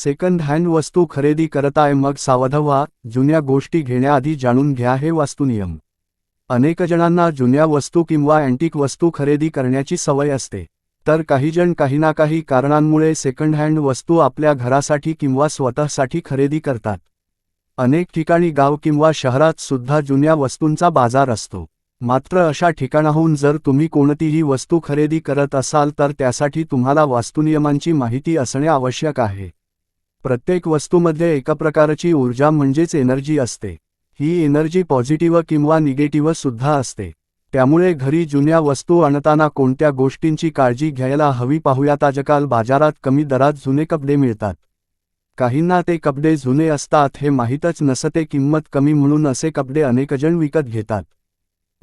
Second hand वस्तू खरेदी करताय मग सावध व्हा. जुन्या गोष्टी घेण्याआधी जाणून घ्या हे वास्तुनियम. अनेक जणांना जुन्या वस्तू किंवा अँटिक वस्तू खरेदी करण्याची सवय असते, तर काही जण काही ना काही कारणांमुळे सेकंड हँड वस्तू आपल्या घरासाठी किंवा स्वतःसाठी खरेदी करतात. अनेक ठिकाणी गाव किंवा शहरात सुद्धा जुन्या वस्तूंचा बाजार असतो. मात्र अशा ठिकाणाहून जर तुम्ही कोणतीही वस्तू खरेदी करत असाल तर त्यासाठी तुम्हाला वास्तुनियमांची माहिती असणे आवश्यक आहे. प्रत्येक वस्तूमध्ये एका प्रकारची ऊर्जा म्हणजेच एनर्जी असते. ही एनर्जी पॉझिटिव्ह किंवा निगेटिव्ह सुद्धा असते. त्यामुळे घरी जुन्या वस्तू आणताना कोणत्या गोष्टींची काळजी घ्यायला हवी पाहूयात. आजकाल बाजारात कमी दरात जुने कपडे मिळतात. काहींना ते कपडे जुने असतात हे माहीतच नसते. किंमत कमी म्हणून असे कपडे अनेकजण विकत घेतात.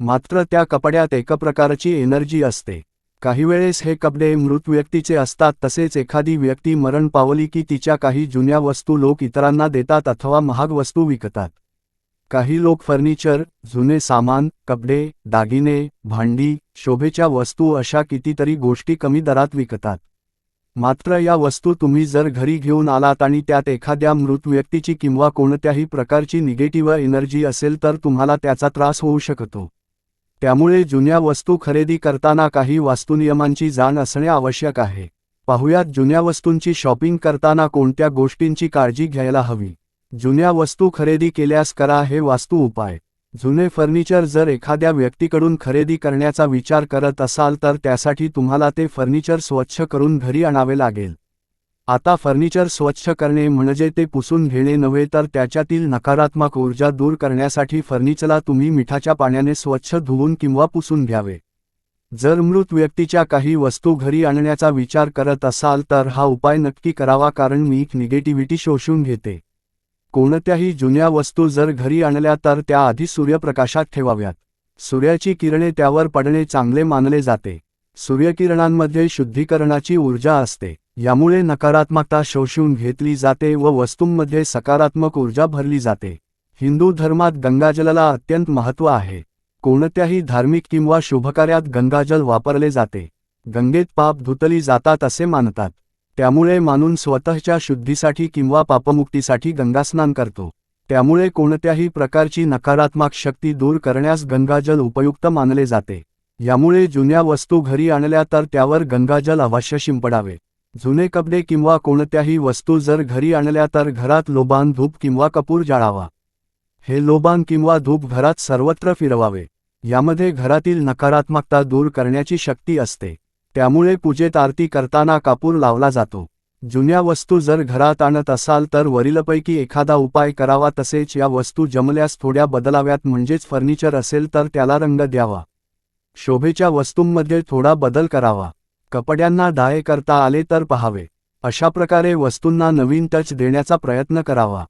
मात्र त्या कपड्यात एका प्रकारची एनर्जी असते. काही वेळेस हे कपडे मृत व्यक्तीचे असतात. तसेच एखादी व्यक्ती मरण पावली की तिच्या काही जुन्या वस्तू लोक इतरांना देतात अथवा महाग वस्तू विकतात. काही लोक फर्निचर, जुने सामान, कपडे, दागिने, भांडी, शोभेच्या वस्तू अशा कितीतरी गोष्टी कमी दरात विकतात. मात्र या वस्तू तुम्ही जर घरी घेऊन आलात आणि त्यात एखाद्या मृत व्यक्तीची किंवा कोणत्याही प्रकारची निगेटिव्ह एनर्जी असेल तर तुम्हाला त्याचा त्रास होऊ शकतो. त्यामुळे जुन्या वस्तू खरेदी करताना काही वास्तुनियमांची जाण असणे आवश्यक आहे. पाहुयात जुन्या वस्तूंची शॉपिंग करताना कोणत्या गोष्टींची काळजी घ्यायला हवी. जुन्या वस्तू खरेदी केल्यास करा हे वास्तू उपाय. जुने फर्निचर जर एखाद्या व्यक्तीकडून खरेदी करण्याचा विचार करत असाल तर त्यासाठी तुम्हाला ते फर्निचर स्वच्छ करून घरी आणावे लागेल. आता फर्निचर स्वच्छ करणे म्हणजे ते पुसून घेणे नव्हे, तर त्याच्यातील नकारात्मक ऊर्जा दूर करण्यासाठी फर्निचरला तुम्ही मिठाच्या पाण्याने स्वच्छ धुवून किंवा पुसून घ्यावे. जर मृत व्यक्तीच्या काही वस्तू घरी आणण्याचा विचार करत असाल तर हा उपाय नक्की करावा, कारण मीठ निगेटिव्हिटी शोषून घेते. कोणत्याही जुन्या वस्तू जर घरी आणल्या तर त्या आधी सूर्यप्रकाशात ठेवाव्यात. सूर्याची किरणे त्यावर पडणे चांगले मानले जाते. सूर्यकिरणांमध्ये शुद्धीकरणाची ऊर्जा असते. यामुळे नकारात्मकता शोषून घेतली जाते व वस्तूंमध्ये सकारात्मक ऊर्जा भरली जाते. हिंदू धर्मात गंगाजलाला अत्यंत महत्त्व आहे. कोणत्याही धार्मिक किंवा शुभकार्यात गंगाजल वापरले जाते. गंगेत पाप धुतली जातात असे मानतात. त्यामुळे माणूस स्वतःच्या शुद्धीसाठी किंवा पापमुक्तीसाठी गंगास्नान करतो. त्यामुळे कोणत्याही प्रकारची नकारात्मक शक्ती दूर करण्यास गंगाजल उपयुक्त मानले जाते. यामुळे जुन्या वस्तू घरी आणल्या तर त्यावर गंगाजल अवश्य शिंपडावे. जुने कपडे किंवा कोणत्याही वस्तू जर घरी आणल्या तर घरात लोबान, धूप किंवा कपूर जाळावा. हे लोबान किंवा धूप घरात सर्वत्र फिरवावे. यामध्ये घरातील नकारात्मकता दूर करण्याची शक्ती असते. त्यामुळे पूजेत आरती करताना कापूर लावला जातो. जुन्या वस्तू जर घरात आणत असाल तर वरीलपैकी एखादा उपाय करावा. तसेच या वस्तू जमल्यास थोड्या बदलाव्यात. म्हणजेच फर्निचर असेल तर त्याला रंग द्यावा. शोभेच्या वस्तूंमध्ये थोडा बदल करावा. कपड्यांना डाय करता आले तर पहावे. अशा प्रकारे वस्तूंना नवीन टच देण्याचा प्रयत्न करावा.